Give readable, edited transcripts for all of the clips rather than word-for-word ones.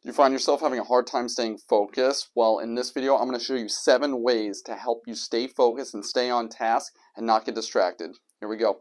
You find yourself having a hard time staying focused? Well, in this video, I'm going to show you 7 ways to help you stay focused and stay on task and not get distracted. Here we go.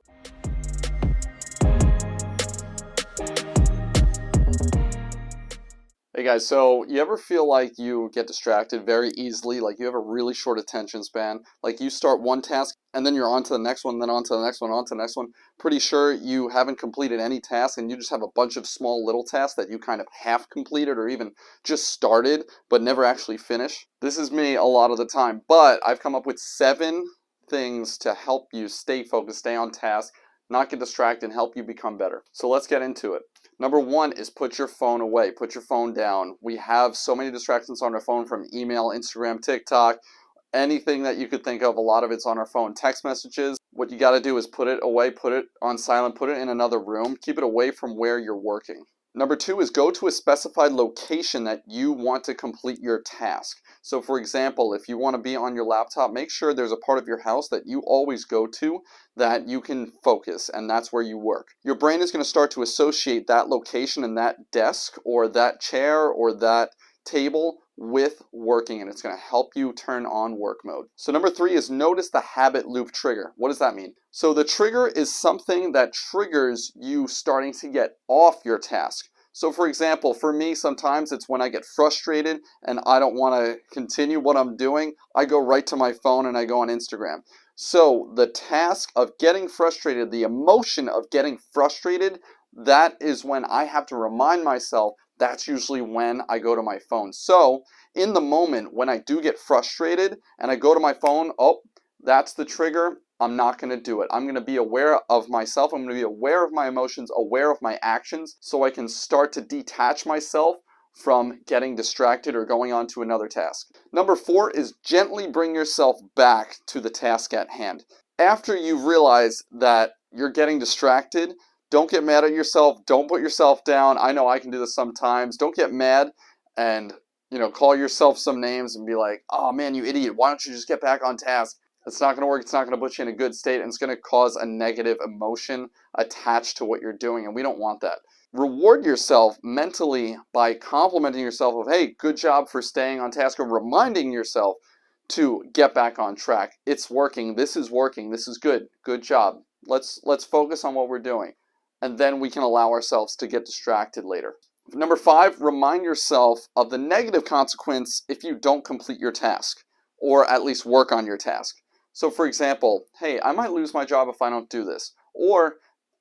Hey guys, so you ever feel like you get distracted very easily, like you have a really short attention span, like you start one task and then you're on to the next one, then on to the next one, on to the next one, pretty sure you haven't completed any task and you just have a bunch of small little tasks that you kind of half completed or even just started but never actually finish? This is me a lot of the time, but I've come up with 7 things to help you stay focused, stay on task, not get distracted, and help you become better. So let's get into it. Number 1 is put your phone away. Put your phone down. We have so many distractions on our phone, from email, Instagram, TikTok, anything that you could think of. A lot of it's on our phone. Text messages. What you got to do is put it away, put it on silent, put it in another room. Keep it away from where you're working. Number 2 is go to a specified location that you want to complete your task. So for example, if you want to be on your laptop, make sure there's a part of your house that you always go to that you can focus, and that's where you work. Your brain is going to start to associate that location and that desk or that chair or that table with working, and it's going to help you turn on work mode. So number 3 is notice the habit loop trigger. What does that mean? So the trigger is something that triggers you starting to get off your task. So for example, for me, sometimes it's when I get frustrated and I don't want to continue what I'm doing, I go right to my phone and I go on Instagram. So the task of getting frustrated, the emotion of getting frustrated, that is when I have to remind myself. That's usually when I go to my phone. So in the moment when I do get frustrated and I go to my phone, oh, that's the trigger. I'm not going to do it. I'm going to be aware of myself. I'm going to be aware of my emotions, aware of my actions, so I can start to detach myself from getting distracted or going on to another task. Number 4 is gently bring yourself back to the task at hand. After you realize that you're getting distracted, don't get mad at yourself. Don't put yourself down. I know I can do this sometimes. Don't get mad and, call yourself some names and be like, oh man, you idiot. Why don't you just get back on task? It's not going to work. It's not going to put you in a good state, and it's going to cause a negative emotion attached to what you're doing, and we don't want that. Reward yourself mentally by complimenting yourself of, hey, good job for staying on task, or reminding yourself to get back on track. It's working. This is working. This is good. Good job. Let's focus on what we're doing, and then we can allow ourselves to get distracted later. Number 5, remind yourself of the negative consequence if you don't complete your task, or at least work on your task. So for example, hey, I might lose my job if I don't do this, or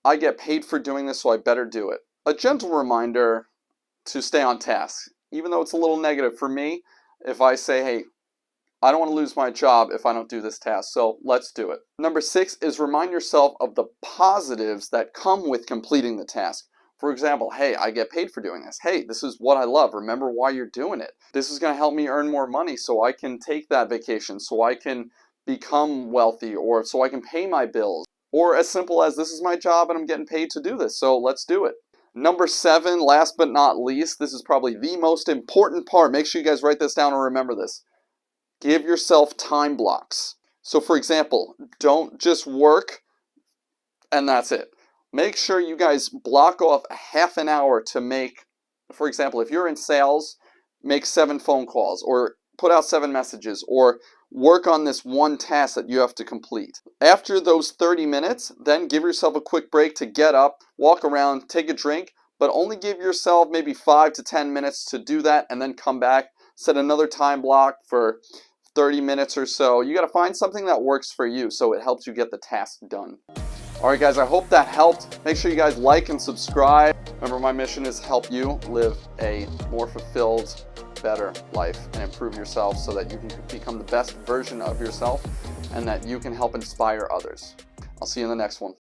I get paid for doing this, so I better do it. A gentle reminder to stay on task, even though it's a little negative for me. If I say, hey, I don't want to lose my job if I don't do this task, so let's do it. Number 6 is remind yourself of the positives that come with completing the task. For example, hey, I get paid for doing this. Hey, this is what I love. Remember why you're doing it. This is going to help me earn more money so I can take that vacation, so I can become wealthy, or so I can pay my bills. Or as simple as, this is my job and I'm getting paid to do this, so let's do it. Number 7, last but not least, this is probably the most important part. Make sure you guys write this down and remember this. Give yourself time blocks. So for example, don't just work and that's it. Make sure you guys block off a half an hour to make, for example, if you're in sales, make 7 phone calls, or put out 7 messages, or work on this one task that you have to complete. After those 30 minutes, then give yourself a quick break to get up, walk around, take a drink, but only give yourself maybe 5 to 10 minutes to do that, and then come back, set another time block for 30 minutes or so. You got to find something that works for you so it helps you get the task done. Alright guys, I hope that helped. Make sure you guys like and subscribe. Remember, my mission is to help you live a more fulfilled, better life and improve yourself so that you can become the best version of yourself and that you can help inspire others. I'll see you in the next one.